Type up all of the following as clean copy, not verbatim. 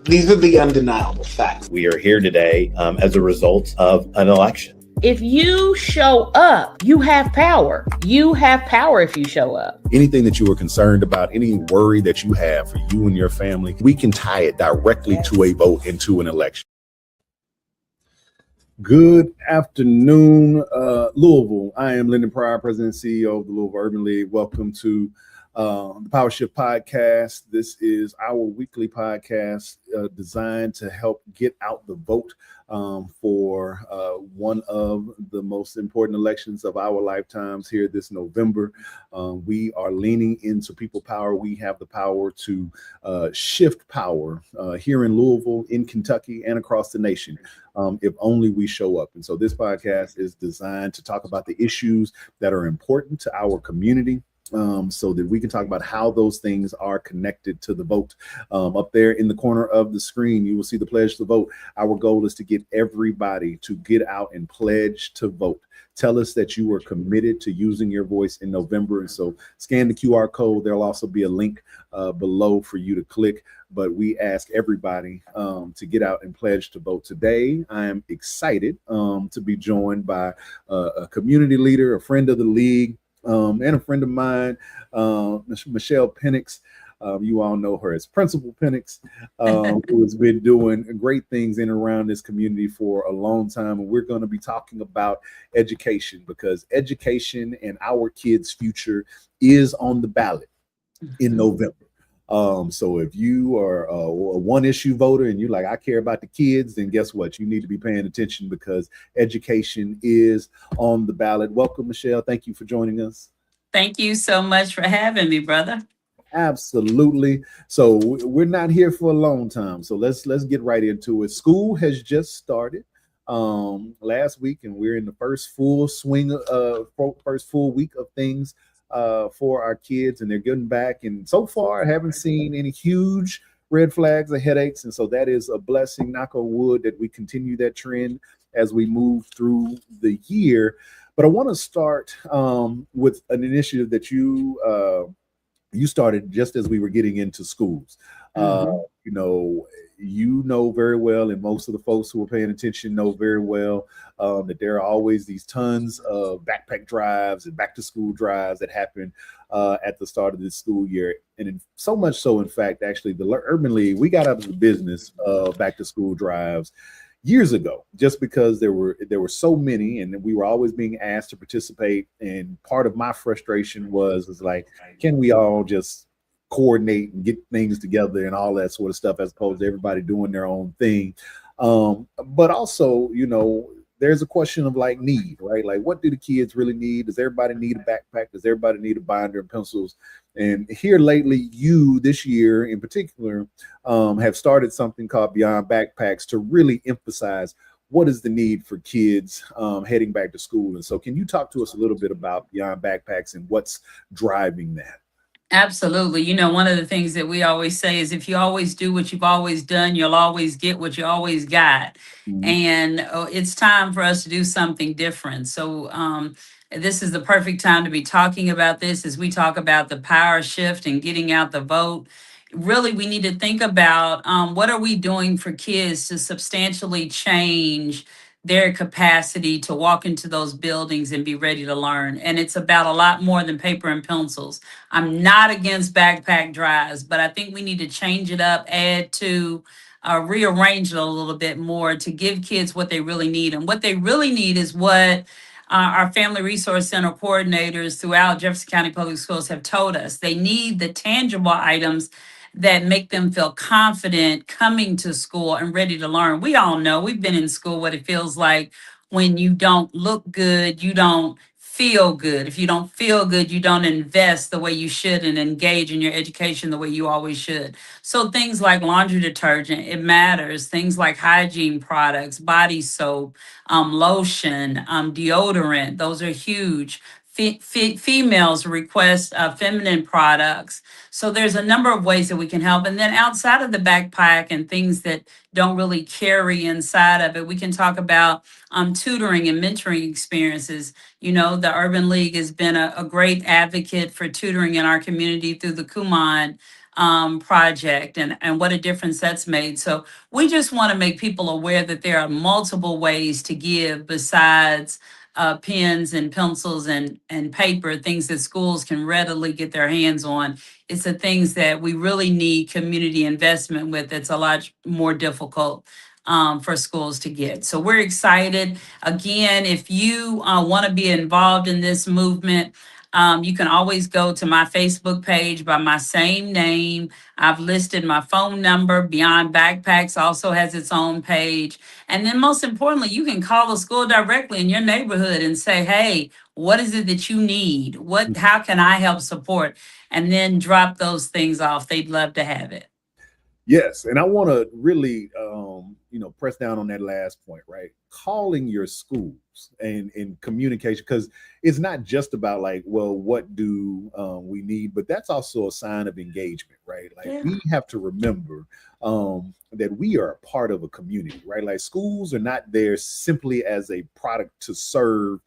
These are the undeniable facts. We are here today as a result of an election. If you show up, you have power. You have power if you show up. Anything that you are concerned about, any worry that you have for you and your family, we can tie it directly to a vote and to an election. Good afternoon, Louisville. I am Lyndon Pryor, President and CEO of the Louisville Urban League. Welcome to the Power Shift Podcast. This is our weekly podcast designed to help get out the vote for one of the most important elections of our lifetimes here this November. We are leaning into people power. We have the power to shift power here in Louisville, in Kentucky, and across the nation. If only we show up. And so this podcast is designed to talk about the issues that are important to our community, so that we can talk about how those things are connected to the vote. Up there in the corner of the screen, you will see the pledge to vote. Our goal is to get everybody to get out and pledge to vote. Tell us that you are committed to using your voice in November. And so scan the QR code. There'll also be a link below for you to click. But we ask everybody to get out and pledge to vote. Today, I am excited to be joined by a community leader, a friend of the league, and a friend of mine, Michelle Pennix. You all know her as Principal Pennix, who has been doing great things in and around this community for a long time. And we're going to be talking about education, because education and our kids' future is on the ballot in November. So if you are a one issue voter and you're like, I care about the kids, then guess what? You need to be paying attention, because education is on the ballot. Welcome, Michelle. Thank you for joining us. Thank you so much for having me, brother. Absolutely. So we're not here for a long time. So let's get right into it. School has just started last week, and we're in the first full swing, first full week of things for our kids, and they're getting back. And so far, I haven't seen any huge red flags or headaches. And so that is a blessing, knock on wood, that we continue that trend as we move through the year. But I want to start with an initiative that you started just as we were getting into schools. You know very well, and most of the folks who are paying attention know very well, that there are always these tons of backpack drives and back to school drives that happen at the start of this school year. And so much so, in fact, actually, the Urban League, we got out of the business of back to school drives years ago, just because there were so many, and we were always being asked to participate. And part of my frustration was like, can we all just coordinate and get things together and all that sort of stuff, as opposed to everybody doing their own thing. But also, there's a question of like need, right? Like, what do the kids really need? Does everybody need a backpack? Does everybody need a binder and pencils? And here lately, you this year in particular have started something called Beyond Backpacks to really emphasize what is the need for kids heading back to school. And so can you talk to us a little bit about Beyond Backpacks and what's driving that? Absolutely. One of the things that we always say is, if you always do what you've always done, you'll always get what you always got. Mhm. And it's time for us to do something different. So this is the perfect time to be talking about this as we talk about the power shift and getting out the vote. Really, we need to think about what are we doing for kids to substantially change their capacity to walk into those buildings and be ready to learn. And it's about a lot more than paper and pencils. I'm not against backpack drives, but I think we need to change it up, add to, rearrange it a little bit more to give kids what they really need. And what they really need is what our Family Resource Center coordinators throughout Jefferson County Public Schools have told us. They need the tangible items that make them feel confident coming to school and ready to learn. We all know, we've been in school, what it feels like when you don't look good, you don't feel good. If you don't feel good, you don't invest the way you should and engage in your education the way you always should. So things like laundry detergent, it matters. Things like hygiene products, body soap, lotion, deodorant, those are huge. Females request feminine products. So there's a number of ways that we can help. And then outside of the backpack and things that don't really carry inside of it, we can talk about tutoring and mentoring experiences. The Urban League has been a great advocate for tutoring in our community through the Kumon project and what a difference that's made. So we just want to make people aware that there are multiple ways to give besides pens and pencils and paper, things that schools can readily get their hands on. It's the things that we really need community investment with. It's a lot more difficult for schools to get. So we're excited. Again, if you want to be involved in this movement, you can always go to my Facebook page by my same name. I've listed my phone number. Beyond Backpacks also has its own page. And then most importantly, you can call the school directly in your neighborhood and say, hey, what is it that you need? How can I help support? And then drop those things off. They'd love to have it. Yes, and I want to really, press down on that last point, right? Calling your schools and communication, because it's not just about like, well, what do we need, but that's also a sign of engagement, right? Like we have to remember that we are a part of a community, right? Like schools are not there simply as a product to serve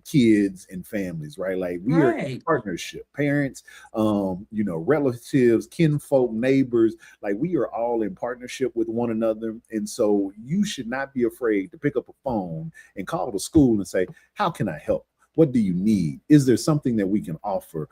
kids and families, right? Like we are in partnership, parents, relatives, kinfolk, neighbors, like we are all in partnership with one another. And so you should not be afraid to pick up a phone and call the school and say, how can I help? What do you need? Is there something that we can offer?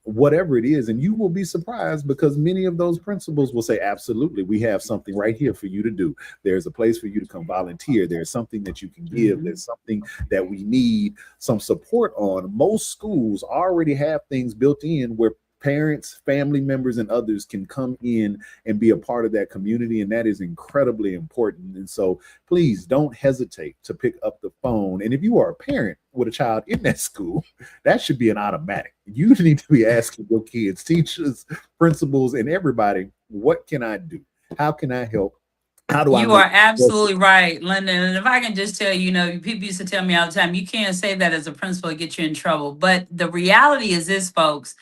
Whatever it is. And you will be surprised because many of those principals will say, absolutely, we have something right here for you to do. There's a place for you to come volunteer. There's something that you can give. There's something that we need some support on. Most schools already have things built in where parents, family members, and others can come in and be a part of that community. And that is incredibly important. And so please don't hesitate to pick up the phone. And if you are a parent with a child in that school, that should be an automatic. You need to be asking your kids, teachers, principals, and everybody, what can I do? How can I help? You are absolutely right, Lyndon. And if I can just tell you, people used to tell me all the time, you can't say that as a principal, it gets you in trouble. But the reality is this, folks.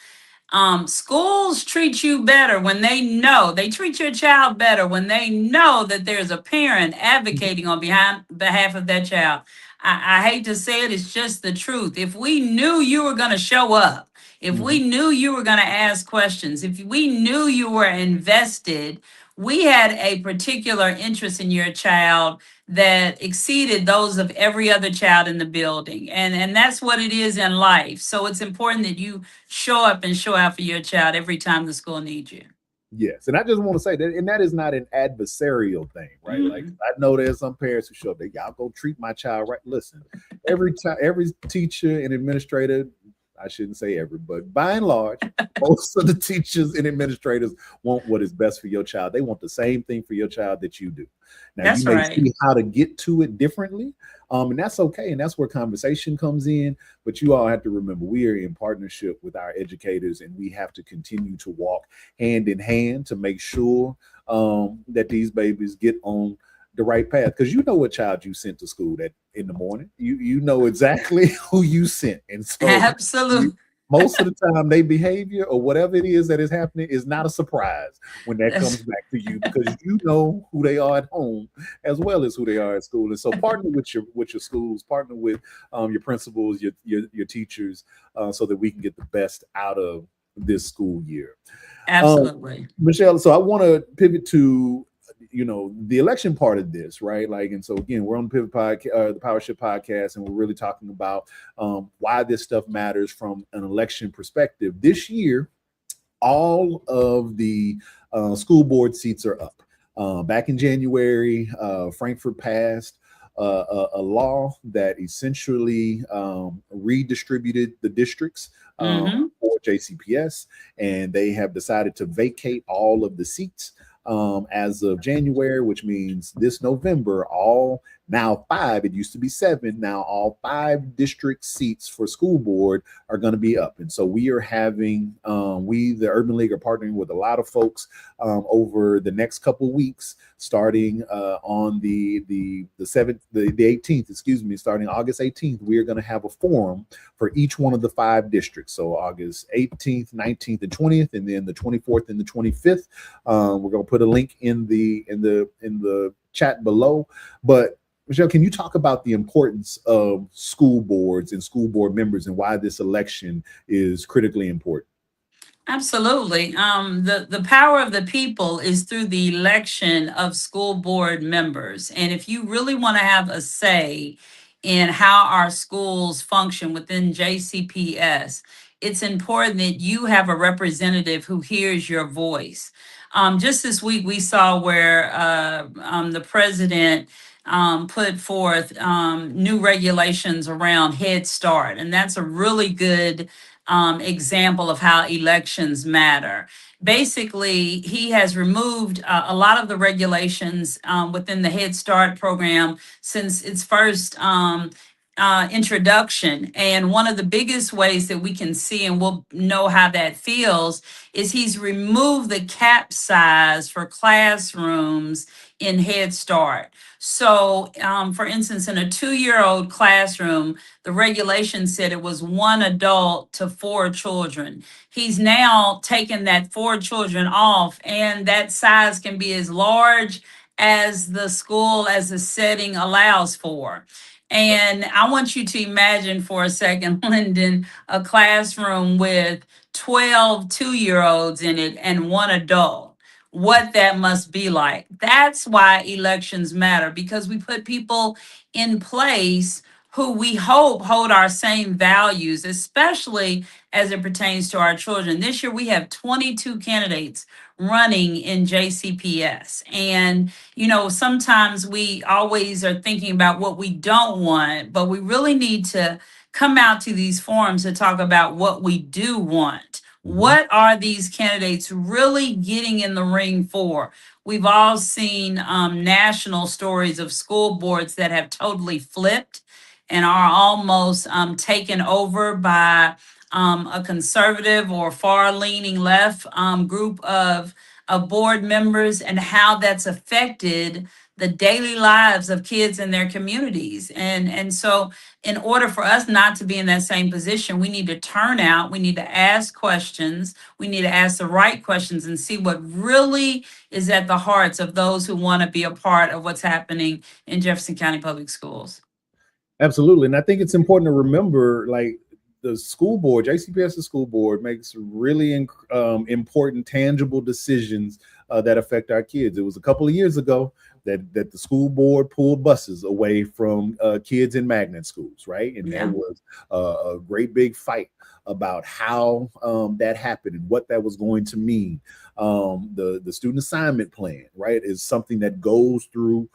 Schools treat you better when they treat your child better when they know that there's a parent advocating on behalf of that child. I hate to say it, it's just the truth. If we knew you were going to show up, if we knew you were going to ask questions, if we knew you were invested, we had a particular interest in your child that exceeded those of every other child in the building. And that's what it is in life. So it's important that you show up and show out for your child every time the school needs you. Yes. And I just want to say that, and that is not an adversarial thing, right? Like I know there's some parents who show up, y'all go treat my child right. Listen, every teacher and administrator, I shouldn't say every, but by and large, most of the teachers and administrators want what is best for your child. They want the same thing for your child that you do. Now, that's you may right. see how to get to it differently, and that's okay. And that's where conversation comes in. But you all have to remember, we are in partnership with our educators, and we have to continue to walk hand in hand to make sure that these babies get on the right path, because you know what child you sent to school that in the morning. You know exactly who you sent, and so absolutely. Most of the time, their behavior or whatever it is that is happening is not a surprise when that comes back to you, because you know who they are at home as well as who they are at school. And so, partner with your schools, partner with your principals, your teachers, so that we can get the best out of this school year. Absolutely, Michelle. So I want to pivot to the election part of this, right? Like, and so again, we're on the Pivot podcast, the PowerShift podcast, and we're really talking about why this stuff matters from an election perspective. This year, all of the school board seats are up. Back in January, Frankfurt passed a law that essentially redistributed the districts for JCPS, and they have decided to vacate all of the seats as of January, which means this November, now 5, it used to be 7, now all 5 district seats for school board are going to be up. And so we are having, the Urban League, are partnering with a lot of folks over the next couple of weeks, starting on the 18th, starting August 18th, we are going to have a forum for each one of the 5 districts. So August 18th, 19th, and 20th, and then the 24th and the 25th. We're going to put a link in the chat below. But Michelle, can you talk about the importance of school boards and school board members and why this election is critically important? Absolutely. The power of the people is through the election of school board members. And if you really want to have a say in how our schools function within JCPS, it's important that you have a representative who hears your voice. Just this week, we saw where the president put forth new regulations around Head Start, and that's a really good example of how elections matter. Basically, he has removed a lot of the regulations within the Head Start program since its first introduction. And one of the biggest ways that we can see and we'll know how that feels is he's removed the cap size for classrooms in Head Start. So, for instance, in a 2-year-old classroom, the regulation said it was one adult to 4 children. He's now taken that 4 children off, and that size can be as large as the school, as the setting allows for. And I want you to imagine for a second, Lyndon, a classroom with 12 2-year olds in it and one adult. What that must be like. That's why elections matter, because we put people in place who we hope hold our same values, especially as it pertains to our children. This year, we have 22 candidates running in JCPS. And, sometimes we always are thinking about what we don't want, but we really need to come out to these forums to talk about what we do want. What are these candidates really getting in the ring for? We've all seen national stories of school boards that have totally flipped and are almost taken over by a conservative or far leaning left group of board members, and how that's affected the daily lives of kids in their communities. And so in order for us not to be in that same position, we need to turn out, we need to ask questions, we need to ask the right questions and see what really is at the hearts of those who want to be a part of what's happening in Jefferson County Public Schools. Absolutely. And I think it's important to remember, like, the school board, JCPS school board, makes really important, tangible decisions that affect our kids. It was a couple of years ago that the school board pulled buses away from kids in magnet schools, right? And Yeah. there was a great big fight about how that happened and what that was going to mean. The student assignment plan, right, is something that goes through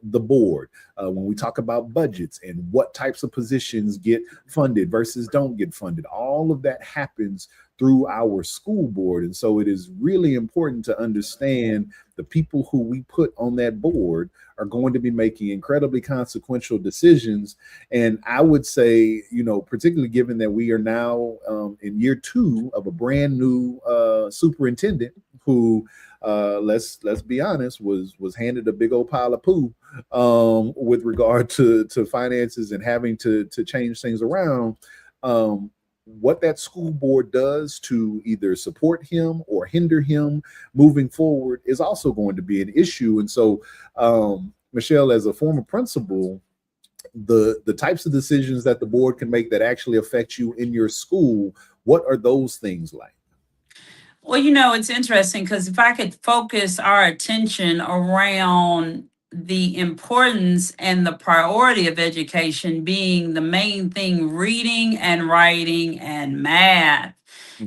the board when we talk about budgets and what types of positions get funded versus don't get funded. All of that happens through our school board. And so it is really important to understand the people who we put on that board are going to be making incredibly consequential decisions. And I would say, particularly given that we are now in year 2 of a brand new superintendent who, let's be honest, was handed a big old pile of poo with regard to finances and having to change things around. What that school board does to either support him or hinder him moving forward is also going to be an issue. And so, Michelle, as a former principal, the types of decisions that the board can make that actually affect you in your school, what are those things like? Well, it's interesting because if I could focus our attention around the importance and the priority of education being the main thing, reading and writing and math.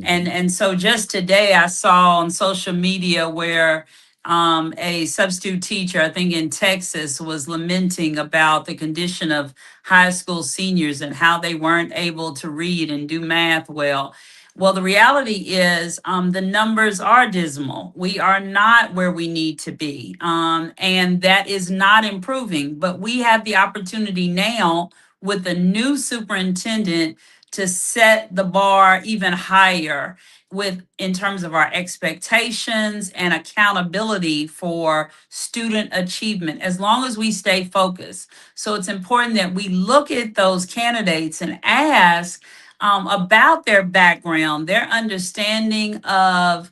And so just today I saw on social media where a substitute teacher, I think in Texas, was lamenting about the condition of high school seniors and how they weren't able to read and do math well. Well, the reality is the numbers are dismal. We are not where we need to be, and that is not improving. But we have the opportunity now with the new superintendent to set the bar even higher with in terms of our expectations and accountability for student achievement as long as we stay focused. So it's important that we look at those candidates and ask about their background, their understanding of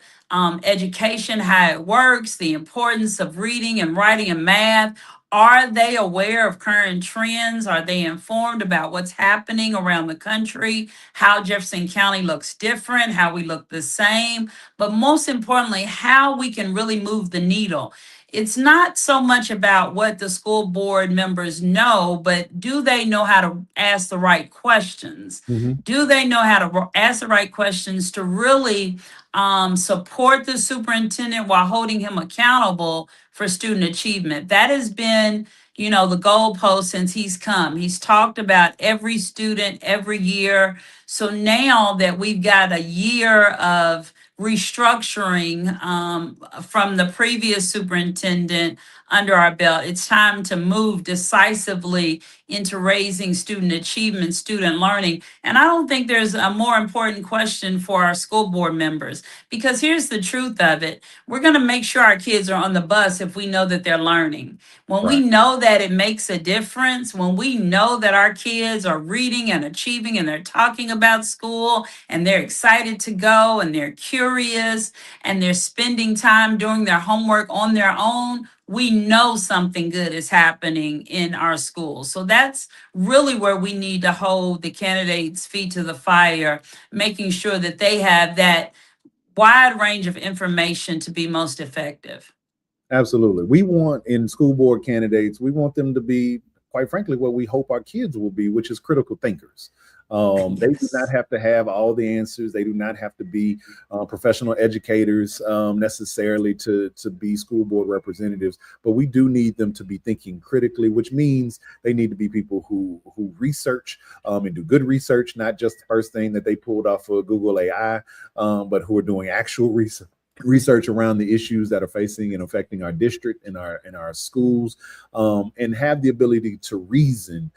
education, how it works, the importance of reading and writing and math. Are they aware of current trends? Are they informed about what's happening around the country? How Jefferson County looks different, how we look the same, but most importantly, how we can really move the needle. It's not so much about what the school board members know, but do they know how to ask the right questions? Mhm. Do they know how to ask the right questions to really support the superintendent while holding him accountable for student achievement? That has been, the goalpost since he's come. He's talked about every student every year. So now that we've got a year of restructuring from the previous superintendent under our belt, it's time to move decisively into raising student achievement, student learning. And I don't think there's a more important question for our school board members, because here's the truth of it. We're going to make sure our kids are on the bus if we know that they're learning. When we Right. know that it makes a difference, when we know that our kids are reading and achieving and they're talking about school and they're excited to go and they're curious and they're spending time doing their homework on their own, we know something good is happening in our schools. So that's really where we need to hold the candidates' feet to the fire, making sure that they have that wide range of information to be most effective. Absolutely. We want in school board candidates, we want them to be, quite frankly, what we hope our kids will be, which is critical thinkers. They do not have to have all the answers. They do not have to be professional educators necessarily to be school board representatives, but we do need them to be thinking critically, which means they need to be people who research and do good research, not just the first thing that they pulled off of Google AI, but who are doing actual research around the issues that are facing and affecting our district and our schools, and have the ability to reason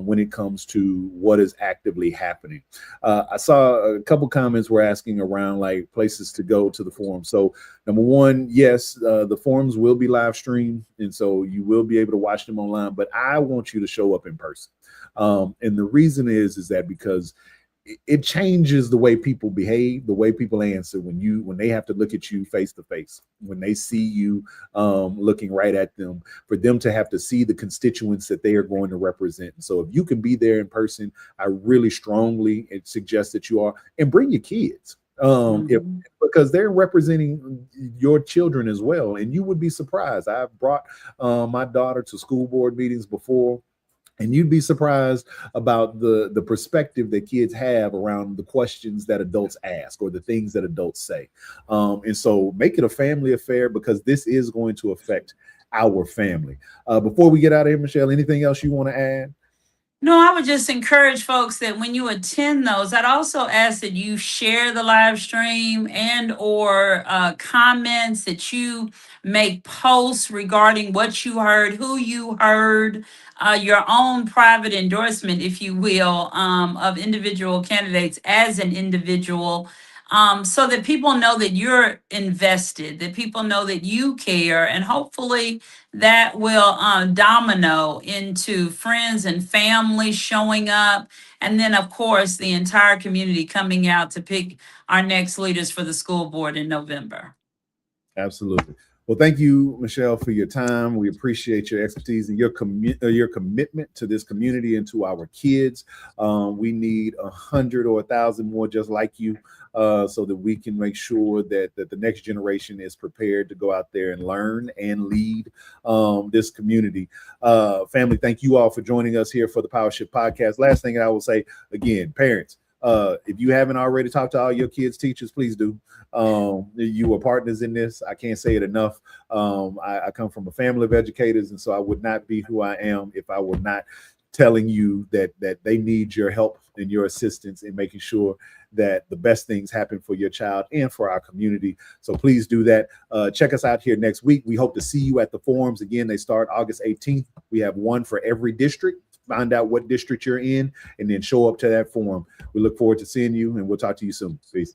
when it comes to what is actively happening. I saw a couple comments were asking around like places to go to the forum. So number one, yes, the forums will be live streamed, and so you will be able to watch them online, but I want you to show up in person. And the reason is that because it changes the way people behave, the way people answer when they have to look at you face to face, when they see you looking right at them, for them to have to see the constituents that they are going to represent. And so if you can be there in person, I really strongly suggest that you are, and bring your kids. Because they're representing your children as well. And you would be surprised. I've brought my daughter to school board meetings before, and you'd be surprised about the perspective that kids have around the questions that adults ask or the things that adults say. And so make it a family affair, because this is going to affect our family. Before we get out of here, Michelle, anything else you want to add? No, I would just encourage folks that when you attend those, I'd also ask that you share the live stream and or comments, that you make posts regarding what you heard, who you heard, your own private endorsement, if you will, of individual candidates as an individual, so that people know that you're invested, that people know that you care, and hopefully that will domino into friends and family showing up. And then, of course, the entire community coming out to pick our next leaders for the school board in November. Absolutely. Well, thank you, Michelle, for your time. We appreciate your expertise and your commitment to this community and to our kids. We need 100 or 1,000 more just like you, so that we can make sure that the next generation is prepared to go out there and learn and lead this community. Family, thank you all for joining us here for the Power Shift Podcast. Last thing I will say, again, parents, if you haven't already talked to all your kids' teachers, please do. You are partners in this. I can't say it enough. I come from a family of educators, and so I would not be who I am if I were not telling you that they need your help and your assistance in making sure that the best things happen for your child and for our community. So please do that. Check us out here next week. We hope to see you at the forums. Again, they start August 18th. We have one for every district. Find out what district you're in and then show up to that forum. We look forward to seeing you, and we'll talk to you soon. Peace.